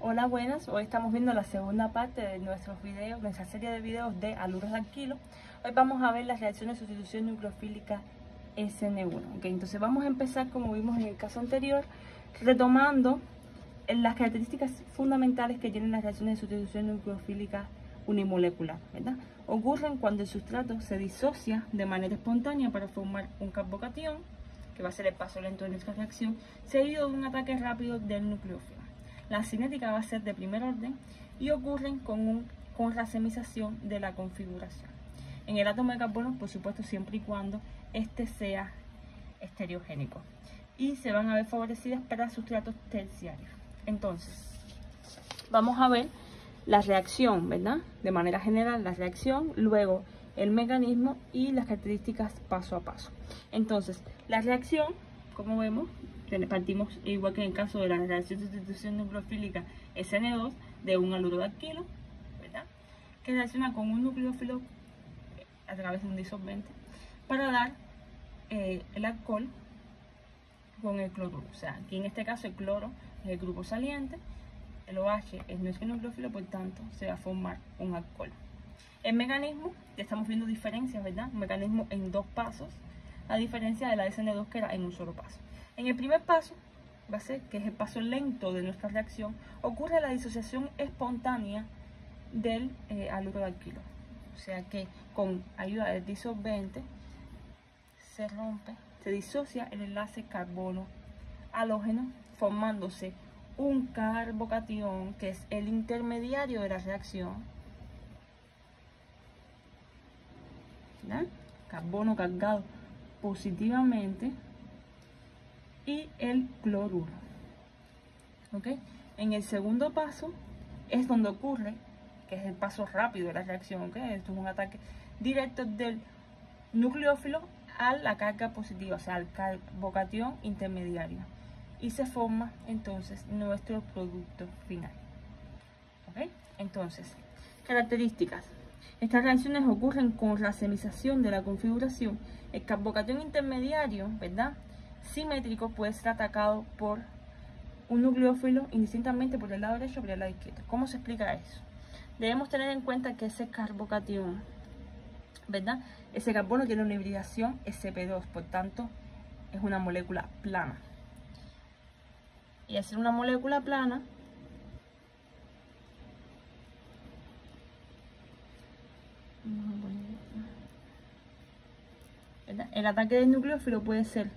Hola, buenas. Hoy estamos viendo la segunda parte de nuestros videos, nuestra serie de videos de haluro de alquilo. Hoy vamos a ver las reacciones de sustitución nucleofílica SN1. Entonces vamos a empezar, como vimos en el caso anterior, retomando las características fundamentales que tienen las reacciones de sustitución nucleofílica unimolecular, ¿verdad? Ocurren cuando el sustrato se disocia de manera espontánea para formar un carbocatión, que va a ser el paso lento de nuestra reacción, seguido de un ataque rápido del nucleófilo. La cinética va a ser de primer orden y ocurren con racemización de la configuración. En el átomo de carbono, por supuesto, siempre y cuando este sea estereogénico. Y se van a ver favorecidas para sustratos terciarios. Entonces, vamos a ver la reacción, ¿verdad? De manera general, la reacción, luego el mecanismo y las características paso a paso. Entonces, la reacción, como vemos, partimos igual que en el caso de la reacción de sustitución nucleofílica SN2 de un haluro de alquilo, ¿verdad? Que reacciona con un nucleófilo a través de un disolvente para dar el alcohol con el cloruro. O sea, aquí en este caso el cloro es el grupo saliente, el OH es nuestro nucleófilo, por tanto se va a formar un alcohol. El mecanismo, ya estamos viendo diferencias, ¿verdad? Un mecanismo en dos pasos, a diferencia de la SN2 que era en un solo paso. En el primer paso, va a ser que es el paso lento de nuestra reacción, ocurre la disociación espontánea del haluro de alquilo. O sea que con ayuda del disolvente se rompe, se disocia el enlace carbono-halógeno, formándose un carbocatión que es el intermediario de la reacción, ¿verdad? Carbono cargado positivamente y el cloruro. ¿Ok? En el segundo paso es donde ocurre, que es el paso rápido de la reacción, ¿ok? Esto es un ataque directo del nucleófilo a la carga positiva, o sea, al carbocatión intermediario. Y se forma entonces nuestro producto final. ¿Ok? Entonces, características. Estas reacciones ocurren con racemización de la configuración. El carbocatión intermediario, ¿verdad?, simétrico, puede ser atacado por un nucleófilo indistintamente por el lado derecho o por el lado izquierdo. ¿Cómo se explica eso? Debemos tener en cuenta que ese carbocatión, ¿verdad?, ese carbono tiene una hibridación sp2, por tanto es una molécula plana. Y al ser una molécula plana, ¿verdad?, el ataque del nucleófilo puede ser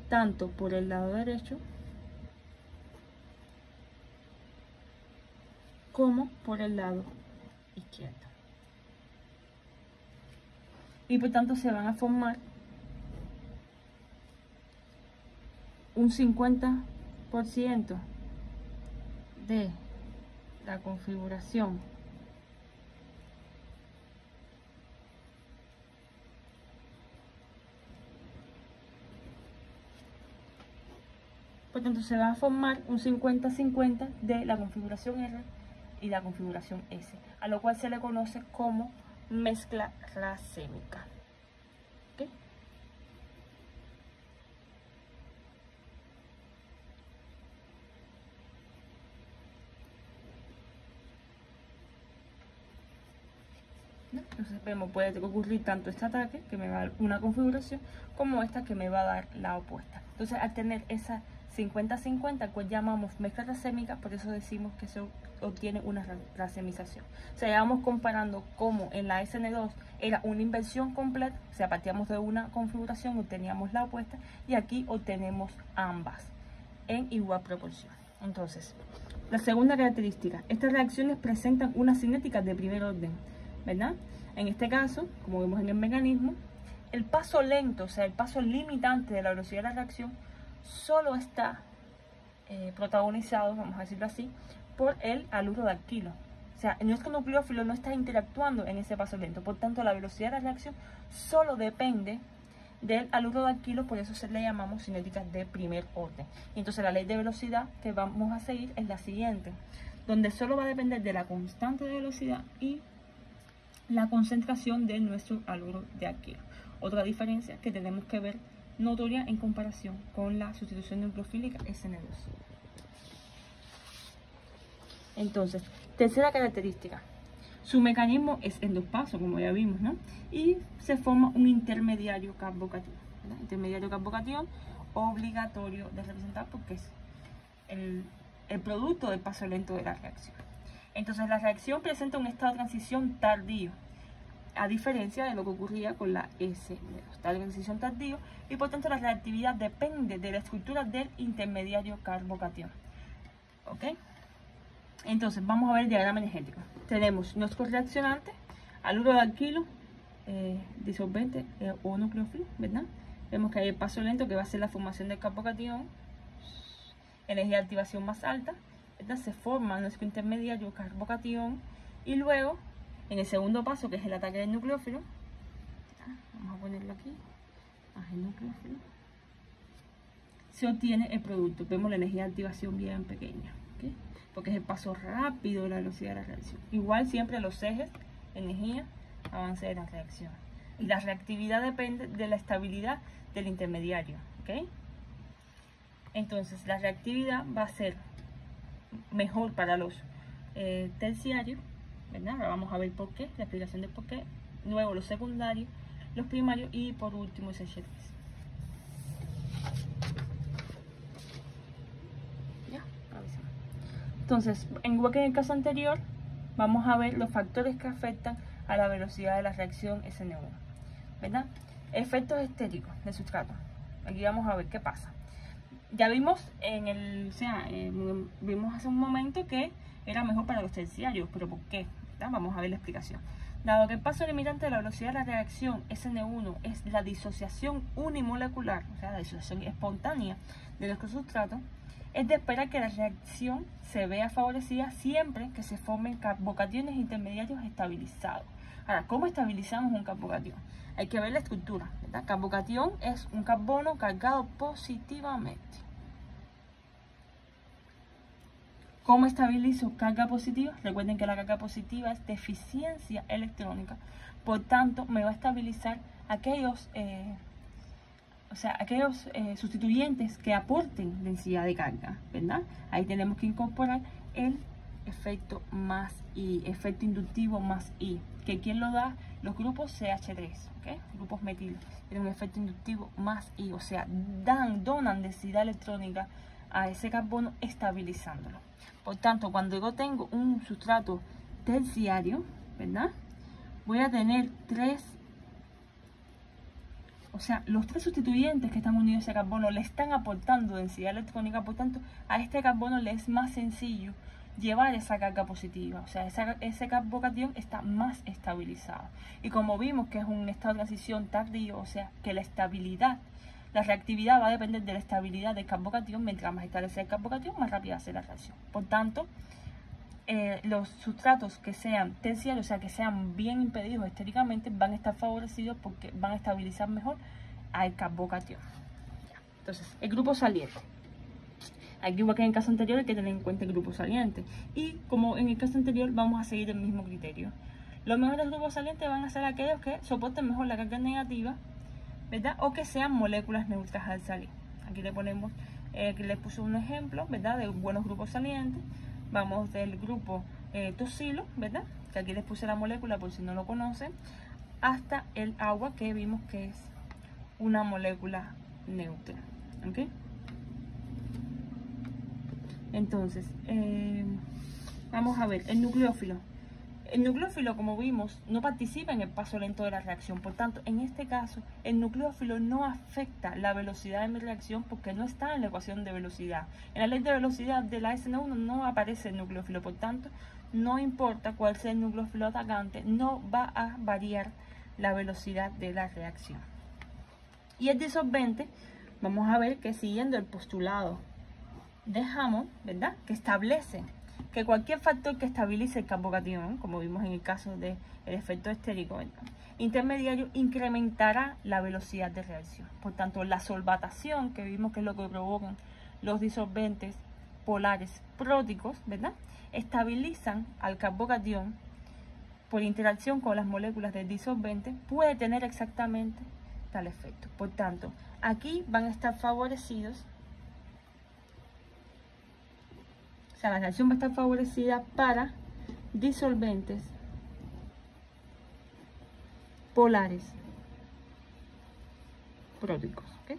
tanto por el lado derecho como por el lado izquierdo. Y por tanto se van a formar un 50% de la configuración por tanto se va a formar un 50-50 de la configuración R y la configuración S, a lo cual se le conoce como mezcla racémica. ¿Okay? Entonces vemos, puede ocurrir tanto este ataque que me va a dar una configuración como esta que me va a dar la opuesta. Entonces, al tener esa 50-50, pues llamamos mezcla racémica, por eso decimos que se obtiene una racemización. O sea, ya vamos comparando cómo en la SN2 era una inversión completa, o sea, partíamos de una configuración, obteníamos la opuesta, y aquí obtenemos ambas en igual proporción. Entonces, la segunda característica, estas reacciones presentan una cinética de primer orden, ¿verdad? En este caso, como vemos en el mecanismo, el paso lento, o sea, el paso limitante de la velocidad de la reacción, solo está protagonizado, vamos a decirlo así, por el haluro de alquilo. O sea, nuestro nucleófilo no está interactuando en ese paso lento, por tanto la velocidad de la reacción solo depende del haluro de alquilo, por eso se le llamamos cinéticas de primer orden. Y entonces la ley de velocidad que vamos a seguir es la siguiente, donde solo va a depender de la constante de velocidad y la concentración de nuestro haluro de alquilo. Otra diferencia que tenemos que ver notoria en comparación con la sustitución nucleofílica SN2. Entonces, tercera característica. Su mecanismo es en 2 pasos, como ya vimos, ¿no? Y se forma un intermediario carbocatión. ¿Verdad? Intermediario carbocatión obligatorio de representar porque es el producto del paso lento de la reacción. Entonces, la reacción presenta un estado de transición tardío, a diferencia de lo que ocurría con la S2, estado de transición tardío, y por tanto la reactividad depende de la estructura del intermediario carbocatión. ¿Ok? Entonces, vamos a ver el diagrama energético. Tenemos nuestro reaccionante, haluro de alquilo, disolvente o nucleófilo, ¿verdad? Vemos que hay el paso lento que va a ser la formación del carbocatión, energía de activación más alta, ¿verdad? Se forma nuestro intermediario carbocatión y luego, en el segundo paso, que es el ataque del nucleófilo, vamos a ponerlo aquí, el nucleófilo, se obtiene el producto. Vemos la energía de activación bien pequeña, ¿okay? Porque es el paso rápido de la velocidad de la reacción. Igual siempre los ejes, energía, avance de la reacción. Y la reactividad depende de la estabilidad del intermediario, ¿ok? Entonces la reactividad va a ser mejor para los terciarios, ¿verdad? Ahora vamos a ver por qué, la explicación de por qué. Luego los secundarios, los primarios y por último el CH3. Entonces, igual que en el caso anterior, vamos a ver los factores que afectan a la velocidad de la reacción SN1, ¿verdad? Efectos estéricos del sustrato. Aquí vamos a ver qué pasa. Ya vimos vimos hace un momento que era mejor para los terciarios, pero ¿por qué? ¿Verdad? Vamos a ver la explicación. Dado que el paso limitante de la velocidad de la reacción SN1 es la disociación unimolecular, o sea, la disociación espontánea de los sustratos, es de esperar que la reacción se vea favorecida siempre que se formen carbocationes intermediarios estabilizados. Ahora, ¿cómo estabilizamos un carbocatión? Hay que ver la estructura, ¿verdad? Carbocatión es un carbono cargado positivamente. ¿Cómo estabilizo carga positiva? Recuerden que la carga positiva es deficiencia electrónica, por tanto me va a estabilizar aquellos sustituyentes que aporten densidad de carga, ¿verdad? Ahí tenemos que incorporar el efecto más I, efecto inductivo más I, que ¿quién lo da? Los grupos CH3, ¿ok? Grupos metilos, tienen un efecto inductivo más I, o sea, donan densidad electrónica a ese carbono estabilizándolo. Por tanto, cuando yo tengo un sustrato terciario, ¿verdad? Voy a tener los tres sustituyentes que están unidos a ese carbono le están aportando densidad electrónica, por tanto, a este carbono le es más sencillo llevar esa carga positiva, o sea, ese carbocatión está más estabilizado. Y como vimos que es un estado de transición tardío, o sea, que la estabilidad, la reactividad va a depender de la estabilidad del carbocatión, mientras más estable sea el carbocatión, más rápida será la reacción. Por tanto, los sustratos que sean terciarios, o sea, que sean bien impedidos estéricamente, van a estar favorecidos porque van a estabilizar mejor al carbocatión. Entonces, el grupo saliente. Aquí, igual que en el caso anterior, hay que tener en cuenta el grupo saliente. Y como en el caso anterior, vamos a seguir el mismo criterio. Los mejores grupos salientes van a ser aquellos que soporten mejor la carga negativa, ¿verdad? O que sean moléculas neutras al salir. Aquí le ponemos, aquí les puse un ejemplo, ¿verdad? De buenos grupos salientes. Vamos del grupo tosilo, ¿verdad? Que aquí les puse la molécula por si no lo conocen, hasta el agua, que vimos que es una molécula neutra, ¿ok? Entonces, vamos a ver el nucleófilo. El nucleófilo, como vimos, no participa en el paso lento de la reacción. Por tanto, en este caso, el nucleófilo no afecta la velocidad de mi reacción porque no está en la ecuación de velocidad. En la ley de velocidad de la SN1 no aparece el nucleófilo. Por tanto, no importa cuál sea el nucleófilo atacante, no va a variar la velocidad de la reacción. Y el disolvente, vamos a ver que siguiendo el postulado de Hammond, ¿verdad? Que establece que cualquier factor que estabilice el carbocatión, como vimos en el caso del efecto estérico, ¿verdad?, intermediario, incrementará la velocidad de reacción. Por tanto, la solvatación, que vimos que es lo que provocan los disolventes polares próticos, ¿verdad?, estabilizan al carbocatión por interacción con las moléculas del disolvente, puede tener exactamente tal efecto. Por tanto, aquí van a estar favorecidos O sea, la reacción va a estar favorecida para disolventes polares próticos. ¿Okay?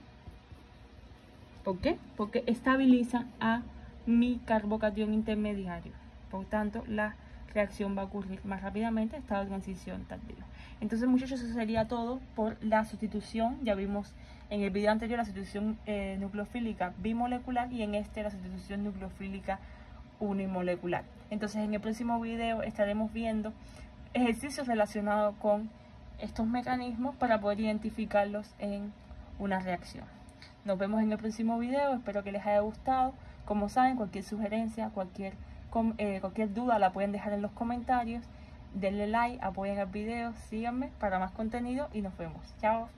¿Por qué? Porque estabiliza a mi carbocatión intermediario. Por tanto, la reacción va a ocurrir más rápidamente, estado de transición tardía. Entonces, muchachos, eso sería todo por la sustitución. Ya vimos en el video anterior la sustitución nucleofílica bimolecular y en este la sustitución nucleofílica unimolecular. Entonces, en el próximo video estaremos viendo ejercicios relacionados con estos mecanismos para poder identificarlos en una reacción. Nos vemos en el próximo video, espero que les haya gustado. Como saben, cualquier sugerencia, cualquier duda la pueden dejar en los comentarios. Denle like, apoyen el video, síganme para más contenido y nos vemos. Chao.